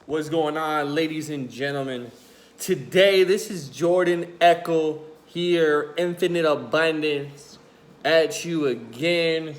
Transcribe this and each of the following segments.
What's going on, ladies and gentlemen? Today, this is Jordan Echo here, Infinite Abundance, at you again.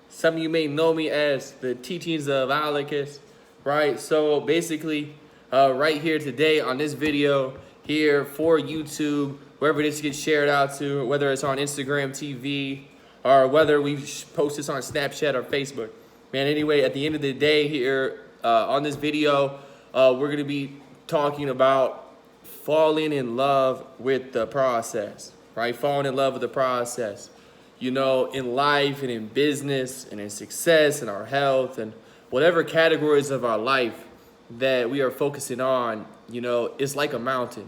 Some of you may know me as the teachings of Alicus, right? So basically, right here today on this video here for YouTube, wherever this gets shared out to, whether it's on Instagram TV or whether we post this on Snapchat or Facebook. Man, anyway, at the end of the day here on this video, we're going to be talking about falling in love with the process, right? Falling in love with the process. You know, in life and in business and in success and our health and whatever categories of our life that we are focusing on, you know, it's like a mountain.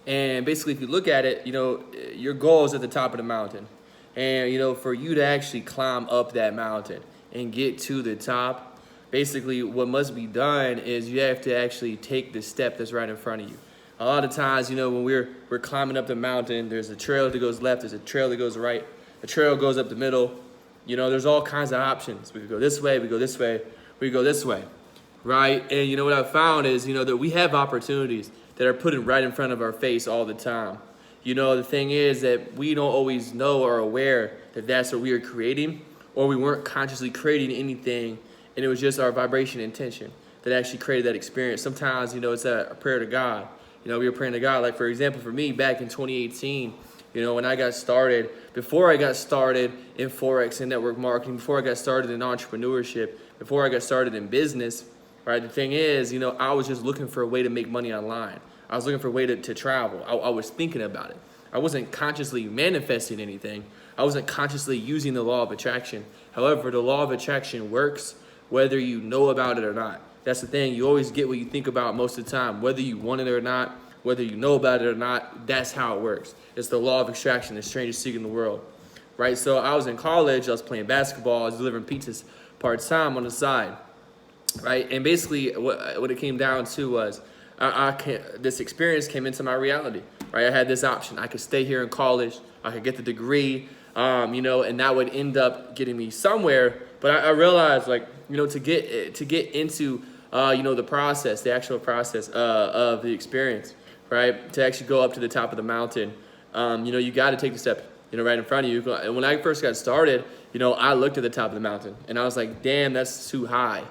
And basically, if you look at it, you know, your goal is at the top of the mountain. And, you know, for you to actually climb up that mountain and get to the top, basically what must be done is you have to actually take the step that's right in front of you. A lot of times, you know, when we're climbing up the mountain, there's a trail that goes left, there's a trail that goes right, a trail goes up the middle. You know, there's all kinds of options. We could go this way, we go this way, we go this way, right? And, you know, what I've found is, you know, that we have opportunities that are put right in front of our face all the time. You know, the thing is that we don't always know or aware that that's what we are creating, or we weren't consciously creating anything, and it was just our vibration intention that actually created that experience. Sometimes, you know, it's a prayer to God. You know, we were praying to God. Like, for example, for me, back in 2018, you know, when I got started, before I got started in Forex and network marketing, before I got started in entrepreneurship, before I got started in business, right, the thing is, you know, I was just looking for a way to make money online. I was looking for a way to travel. I was thinking about it. I wasn't consciously manifesting anything. I wasn't consciously using the law of attraction. However, the law of attraction works whether you know about it or not. That's the thing. You always get what you think about most of the time. Whether you want it or not, whether you know about it or not, that's how it works. It's the law of attraction, the strangest secret in the world, right? So I was in college. I was playing basketball. I was delivering pizzas part-time on the side, right? And basically what it came down to was this experience came into my reality, right? I had this option. I could stay here in college. I could get the degree, you know, and that would end up getting me somewhere. But I realized, like, you know, to get into, you know, the process, the actual process of the experience, right? To actually go up to the top of the mountain, you know, you got to take the step, you know, right in front of you. And when I first got started, you know, I looked at the top of the mountain and I was like, damn, that's too high.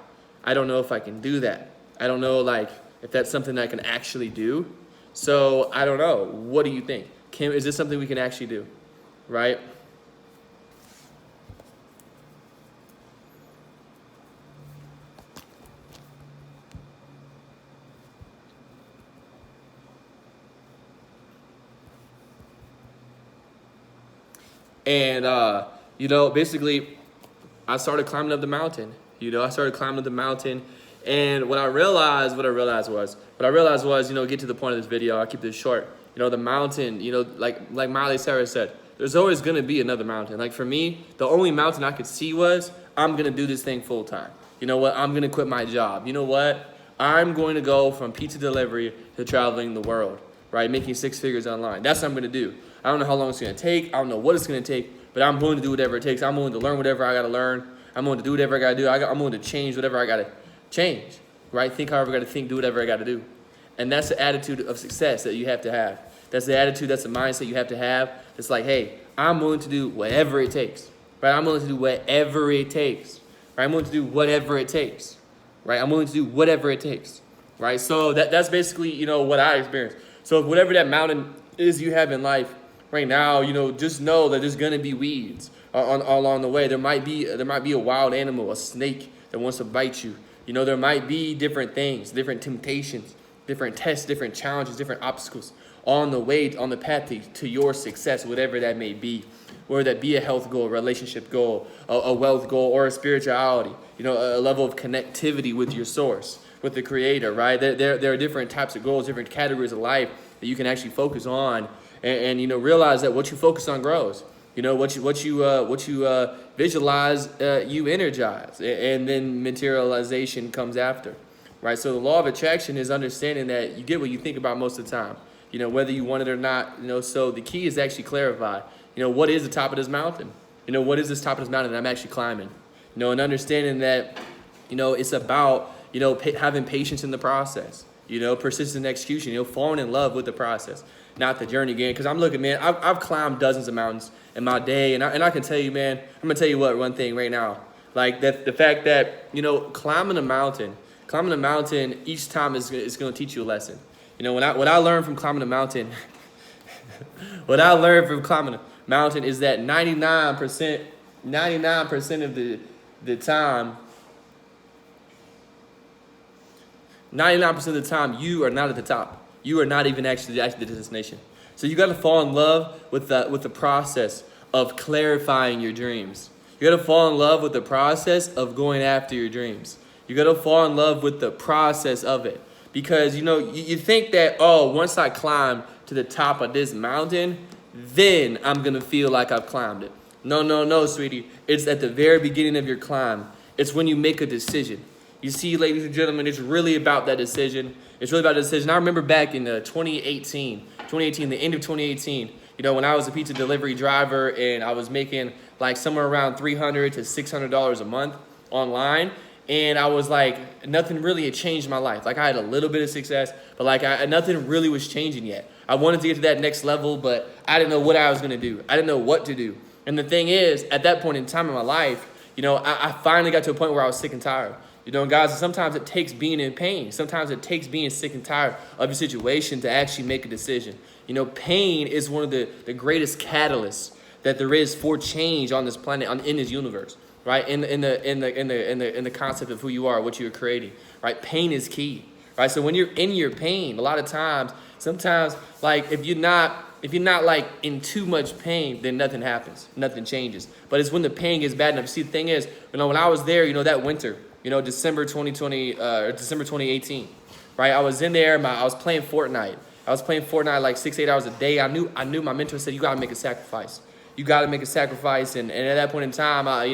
I don't know if I can do that. I don't know, like, if that's something I can actually do. So I don't know. What do you think? Is this something we can actually do, right? And, you know, basically, I started climbing up the mountain. You know, I started climbing up the mountain. And what I realized was, you know, get to the point of this video. I'll keep this short. You know, the mountain, you know, like Miley Cyrus said, there's always going to be another mountain. Like, for me, the only mountain I could see was, I'm going to do this thing full time. You know what? I'm going to quit my job. You know what? I'm going to go from pizza delivery to traveling the world, right? Making 6 figures online. That's what I'm going to do. I don't know how long it's going to take. I don't know what it's going to take, but I'm willing to do whatever it takes. I'm willing to learn whatever I got to learn. I'm willing to do whatever I got to do. I'm willing to change whatever I got to change, right? Think however I got to think, do whatever I got to do. And that's the attitude of success that you have to have. That's the attitude, that's the mindset you have to have. It's like, hey, I'm willing to do whatever it takes, right? I'm willing to do whatever it takes, right? I'm willing to do whatever it takes, right? I'm willing to do whatever it takes, right? So that's basically, you know, what I experienced. So whatever that mountain is you have in life right now, you know, just know that there's going to be weeds along the way. There might be a wild animal, a snake that wants to bite you. You know, there might be different things, different temptations, different tests, different challenges, different obstacles on the way, on the path to your success, whatever that may be. Whether that be a health goal, a relationship goal, a wealth goal, or a spirituality, you know, a level of connectivity with your source, with the creator, right? There are different types of goals, different categories of life that you can actually focus on and you know, realize that what you focus on grows. You know, what you visualize, you energize, and then materialization comes after, right? So the law of attraction is understanding that you get what you think about most of the time, you know, whether you want it or not. You know, so the key is to actually clarify, you know, what is the top of this mountain? You know, what is this top of this mountain that I'm actually climbing? You know, and understanding that, you know, it's about having patience in the process, persistent execution, falling in love with the process, not the journey again. Because I'm looking, man, I've climbed dozens of mountains in my day. And I can tell you, man, I'm going to tell you one thing right now. Like that, the fact that, climbing a mountain each time is going to teach you a lesson. What I learned from climbing a mountain, what I learned from climbing a mountain is that 99% of the time, 99% of the time, you are not at the top. You are not even actually at the destination. So you got to fall in love with the process of clarifying your dreams. You got to fall in love with the process of going after your dreams. You got to fall in love with the process of it. Because, you think that, once I climb to the top of this mountain, then I'm going to feel like I've climbed it. No, sweetie. It's at the very beginning of your climb. It's when you make a decision. You see, ladies and gentlemen, it's really about that decision. It's really about the decision. I remember back in 2018, the end of 2018, when I was a pizza delivery driver and I was making like somewhere around $300 to $600 a month online. And I was like, nothing really had changed in my life. Like I had a little bit of success, but like nothing really was changing yet. I wanted to get to that next level, but I didn't know what I was going to do. I didn't know what to do. And the thing is, at that point in time in my life, I finally got to a point where I was sick and tired. Guys, sometimes it takes being in pain. Sometimes it takes being sick and tired of your situation to actually make a decision. Pain is one of the greatest catalysts that there is for change on this planet, in this universe, right? In the concept of who you are, what you're creating, right? Pain is key, right? So when you're in your pain, a lot of times, sometimes, like if you're not like in too much pain, then nothing happens, nothing changes. But it's when the pain gets bad enough. You see, the thing is, when I was there, that winter. December 2018, right? I was in there, I was playing Fortnite. Like 6-8 hours a day. I knew my mentor said, you got to make a sacrifice. You got to make a sacrifice. And at that point in time, I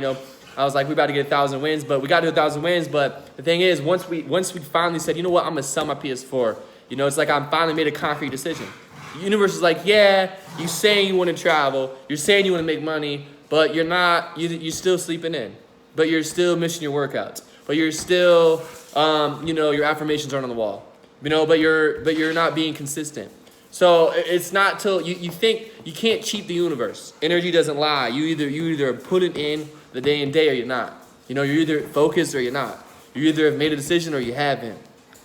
was like, we about to get 1,000 wins, but we got to do 1,000 wins. But the thing is, once we finally said, you know what, I'm going to sell my PS4. It's like I finally made a concrete decision. The universe is like, yeah, you saying you want to travel. You're saying you want to make money, but you're not, you're still sleeping in. But you're still missing your workouts. But you're still, your affirmations aren't on the wall. But you're not being consistent. So it's not till you think you can't cheat the universe. Energy doesn't lie. You either put it in the day and day or you're not. You're either focused or you're not. You either have made a decision or you haven't,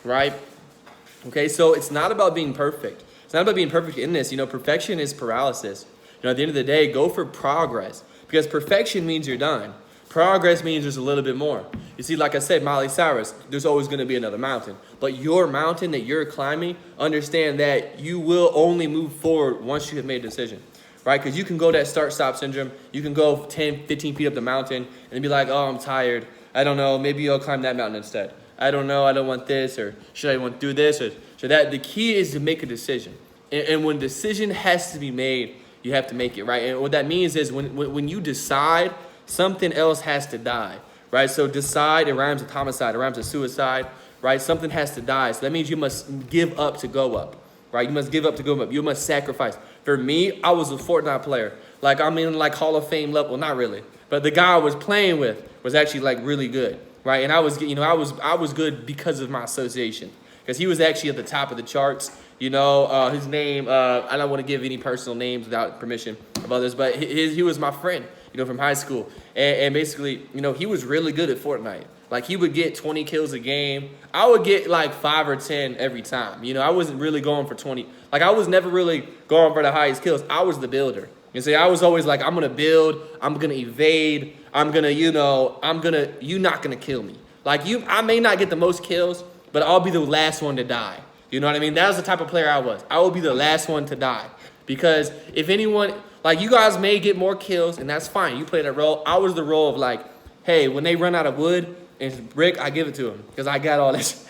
right? Okay, so it's not about being perfect. It's not about being perfect in this. Perfection is paralysis. At the end of the day, go for progress because perfection means you're done. Progress means there's a little bit more. You see, like I said, Miley Cyrus, there's always going to be another mountain. But your mountain that you're climbing, understand that you will only move forward once you have made a decision, right? Because you can go that start-stop syndrome. You can go 10, 15 feet up the mountain and be like, oh, I'm tired. I don't know. Maybe I'll climb that mountain instead. I don't know. I don't want this, or should I want to do this, or should that? The key is to make a decision. And when a decision has to be made, you have to make it, right? And what that means is when you decide, something else has to die, right? So decide, it rhymes with homicide, it rhymes with suicide, right? Something has to die. So that means you must give up to go up, right? You must give up to go up. You must sacrifice. For me, I was a Fortnite player. Like, I'm in like Hall of Fame level. Well, not really. But the guy I was playing with was actually like really good, right? And I was good because of my association. Because he was actually at the top of the charts. His name, I don't want to give any personal names without permission of others, but he was my friend. From high school. And basically, he was really good at Fortnite. Like, he would get 20 kills a game. I would get, like, 5 or 10 every time. I wasn't really going for 20. Like, I was never really going for the highest kills. I was the builder. I was always like, I'm going to build. I'm going to evade. I'm going to, you're not going to kill me. Like, I may not get the most kills, but I'll be the last one to die. You know what I mean? That was the type of player I was. I will be the last one to die. Because if anyone... Like, you guys may get more kills, and that's fine. You play that role. I was the role of, like, hey, when they run out of wood and brick, I give it to them because I got all this.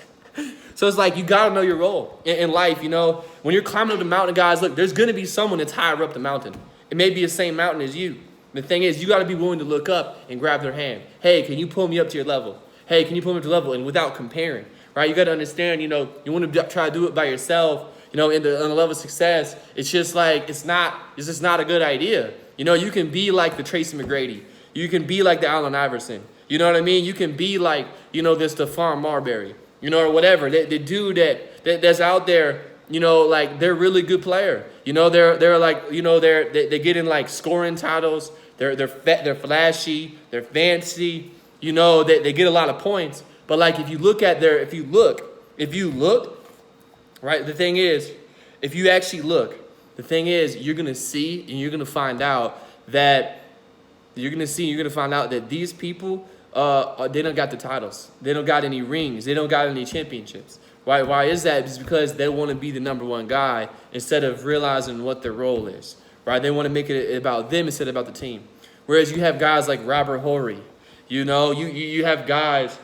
So it's like you got to know your role in life, When you're climbing up the mountain, guys, look, there's going to be someone that's higher up the mountain. It may be the same mountain as you. The thing is, you got to be willing to look up and grab their hand. Hey, can you pull me up to your level? Hey, can you pull me up to your level? And without comparing, right? You got to understand, you want to try to do it by yourself. On the level of success, it's just like, it's just not a good idea. You can be like the Tracy McGrady. You can be like the Allen Iverson. You know what I mean? You can be like, you know, this Stephon Marbury, you know, or whatever. The dude that's out there, you know, like they're really good player. You know, they're like, you know, they're getting like scoring titles. They're flashy, they're fancy. You know, they get a lot of points. But like if you look, right, the thing is, if you actually look, the thing is, you're gonna see and you're gonna find out that these people, they don't got the titles. They don't got any rings. They don't got any championships. Why is that? It's because they want to be the number one guy instead of realizing what their role is. Right? They want to make it about them instead of about the team. Whereas you have guys like Robert Horry. You know, you have guys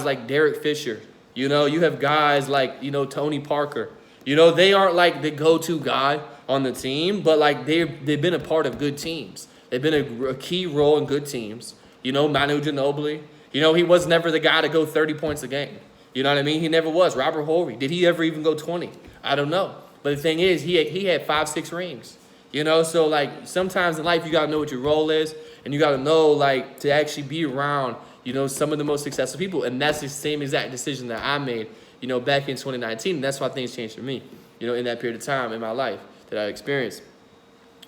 like Derek Fisher. You know, you have guys like, you know, Tony Parker. You know, they aren't like the go-to guy on the team, but like they've been a part of good teams. They've been a key role in good teams. You know, Manu Ginobili. You know, he was never the guy to go 30 points a game. You know what I mean? He never was. Robert Horry. Did he ever even go 20? I don't know. But the thing is, he had 5-6 rings. You know, so like sometimes in life you got to know what your role is, and you got to know like to actually be around, you know, some of the most successful people. And that's the same exact decision that I made, you know, back in 2019. And that's why things changed for me, you know, in that period of time in my life that I experienced,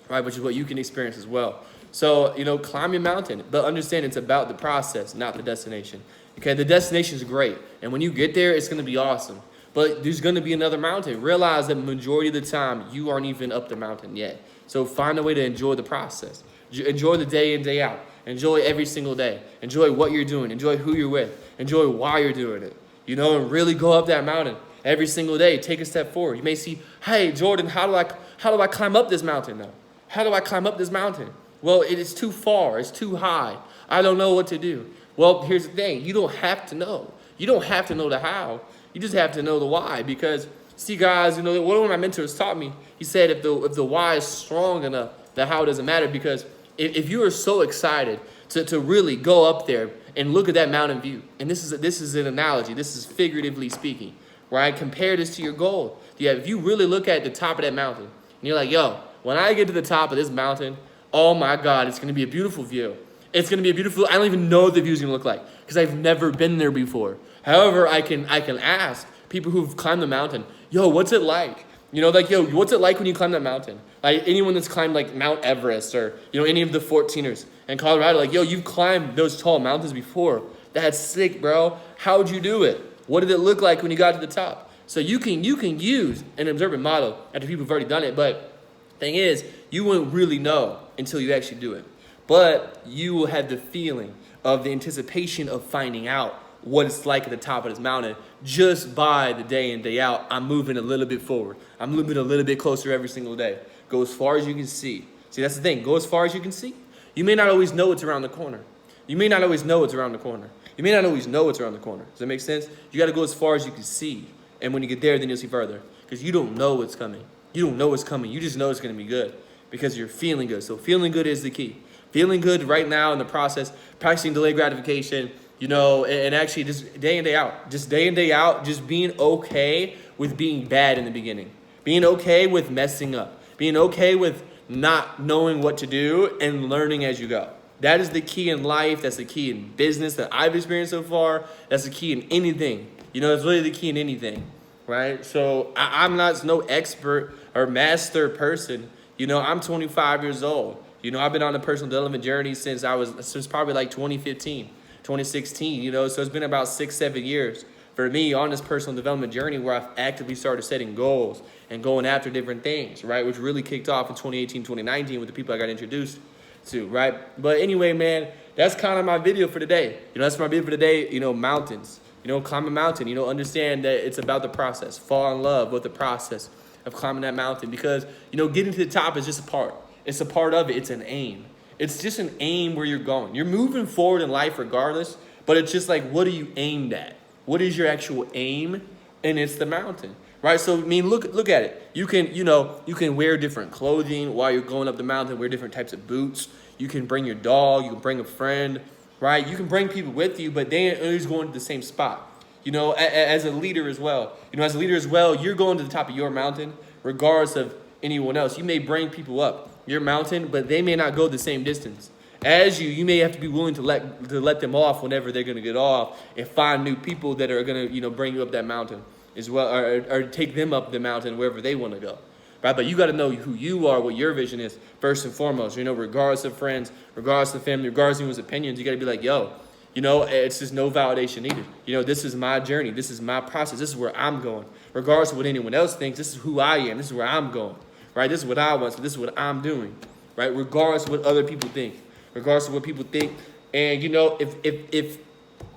right? Which is what you can experience as well. So, you know, climb your mountain, but understand it's about the process, not the destination. Okay, the destination is great. And when you get there, it's going to be awesome. But there's going to be another mountain. Realize that majority of the time, you aren't even up the mountain yet. So find a way to enjoy the process. Enjoy the day in, day out. Enjoy every single day. Enjoy what you're doing. Enjoy who you're with. Enjoy why you're doing it. You know, and really go up that mountain every single day. Take a step forward. You may see, hey, Jordan, how do I climb up this mountain now? How do I climb up this mountain? Well, it is too far. It's too high. I don't know what to do. Well, here's the thing. You don't have to know. You don't have to know the how. You just have to know the why. Because, see, guys, you know, one of my mentors taught me, he said if the why is strong enough, the how doesn't matter. Because if you are so excited to really go up there and look at that mountain view, and this is an analogy. This is figuratively speaking, right? Compare this to your goal. Yeah, if you really look at the top of that mountain, and you're like, yo, when I get to the top of this mountain, oh my God, it's going to be a beautiful view. It's going to be a beautiful, I don't even know what the view's going to look like because I've never been there before. However, I can ask people who've climbed the mountain, yo, what's it like? You know, like, yo, what's it like when you climb that mountain? Like anyone that's climbed like Mount Everest or, you know, any of the 14ers in Colorado, like, yo, you've climbed those tall mountains before. That's sick, bro. How'd you do it? What did it look like when you got to the top? So you can use an observant model after people have already done it, but thing is, you wouldn't really know until you actually do it. But you will have the feeling of the anticipation of finding out what it's like at the top of this mountain just by the day in, day out. I'm moving a little bit forward. I'm moving a little bit closer every single day. Go as far as you can see. See, that's the thing. Go as far as you can see. You may not always know what's around the corner. You may not always know what's around the corner. You may not always know what's around the corner. Does that make sense? You got to go as far as you can see. And when you get there, then you'll see further. Because you don't know what's coming. You don't know what's coming. You just know it's going to be good because you're feeling good. So feeling good is the key. Feeling good right now in the process, practicing delayed gratification, you know, and actually just day in, day out. Just day in, day out, just being okay with being bad in the beginning. Being okay with messing up. Being okay with not knowing what to do and learning as you go. That is the key in life. That's the key in business that I've experienced so far. That's the key in anything. You know, it's really the key in anything, right? So I'm not no expert or master person. You know, I'm 25 years old. You know, I've been on a personal development journey since probably like 2015, 2016, you know, so it's been about 6-7 years for me on this personal development journey where I've actively started setting goals and going after different things, right, which really kicked off in 2018, 2019 with the people I got introduced to, right? But anyway, man, that's kind of my video for today. You know, that's my video for today, you know, mountains, you know, climb a mountain, you know, understand that it's about the process, fall in love with the process of climbing that mountain because, you know, getting to the top is just a part. It's a part of it. It's an aim. It's just an aim where you're going. You're moving forward in life regardless, but it's just like, what are you aimed at? What is your actual aim? And it's the mountain, right? So, I mean, look at it. You can wear different clothing while you're going up the mountain, wear different types of boots. You can bring your dog. You can bring a friend, right? You can bring people with you, but they ain't always going to the same spot. You know, as a leader as well. You know, as a leader as well, you're going to the top of your mountain regardless of anyone else. You may bring people up your mountain, but they may not go the same distance As you may have to be willing to let them off whenever they're gonna get off, and find new people that are gonna bring you up that mountain as well, or take them up the mountain wherever they want to go. Right, but you got to know who you are, what your vision is first and foremost. Regardless of friends, regardless of family, regardless of anyone's opinions, you got to be like, yo, it's just no validation needed. This is my journey. This is my process. This is where I'm going. Regardless of what anyone else thinks, this is who I am. This is where I'm going. Right? This is what I want. So this is what I'm doing. Right? Regardless of what other people think. Regardless of what people think. And if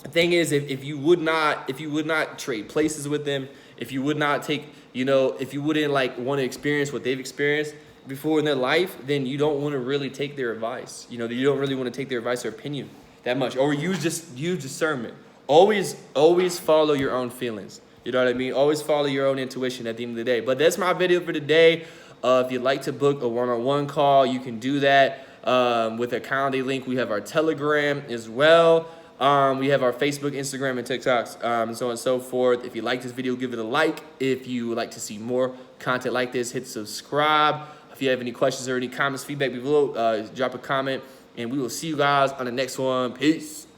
the thing is, if you would not trade places with them, if you would not take, if you wouldn't want to experience what they've experienced before in their life, then you don't want to really take their advice. You don't really want to take their advice or opinion that much, or use discernment. Always follow your own feelings. You know what I mean? Always follow your own intuition at the end of the day. But that's my video for today. If you'd like to book a one-on-one call, you can do that with a calendar link. We have our Telegram as well. We have our Facebook, Instagram, and TikToks, and so on and so forth. If you like this video, give it a like. If you would like to see more content like this, hit subscribe. If you have any questions or any comments, feedback below, drop a comment, and we will see you guys on the next one. Peace.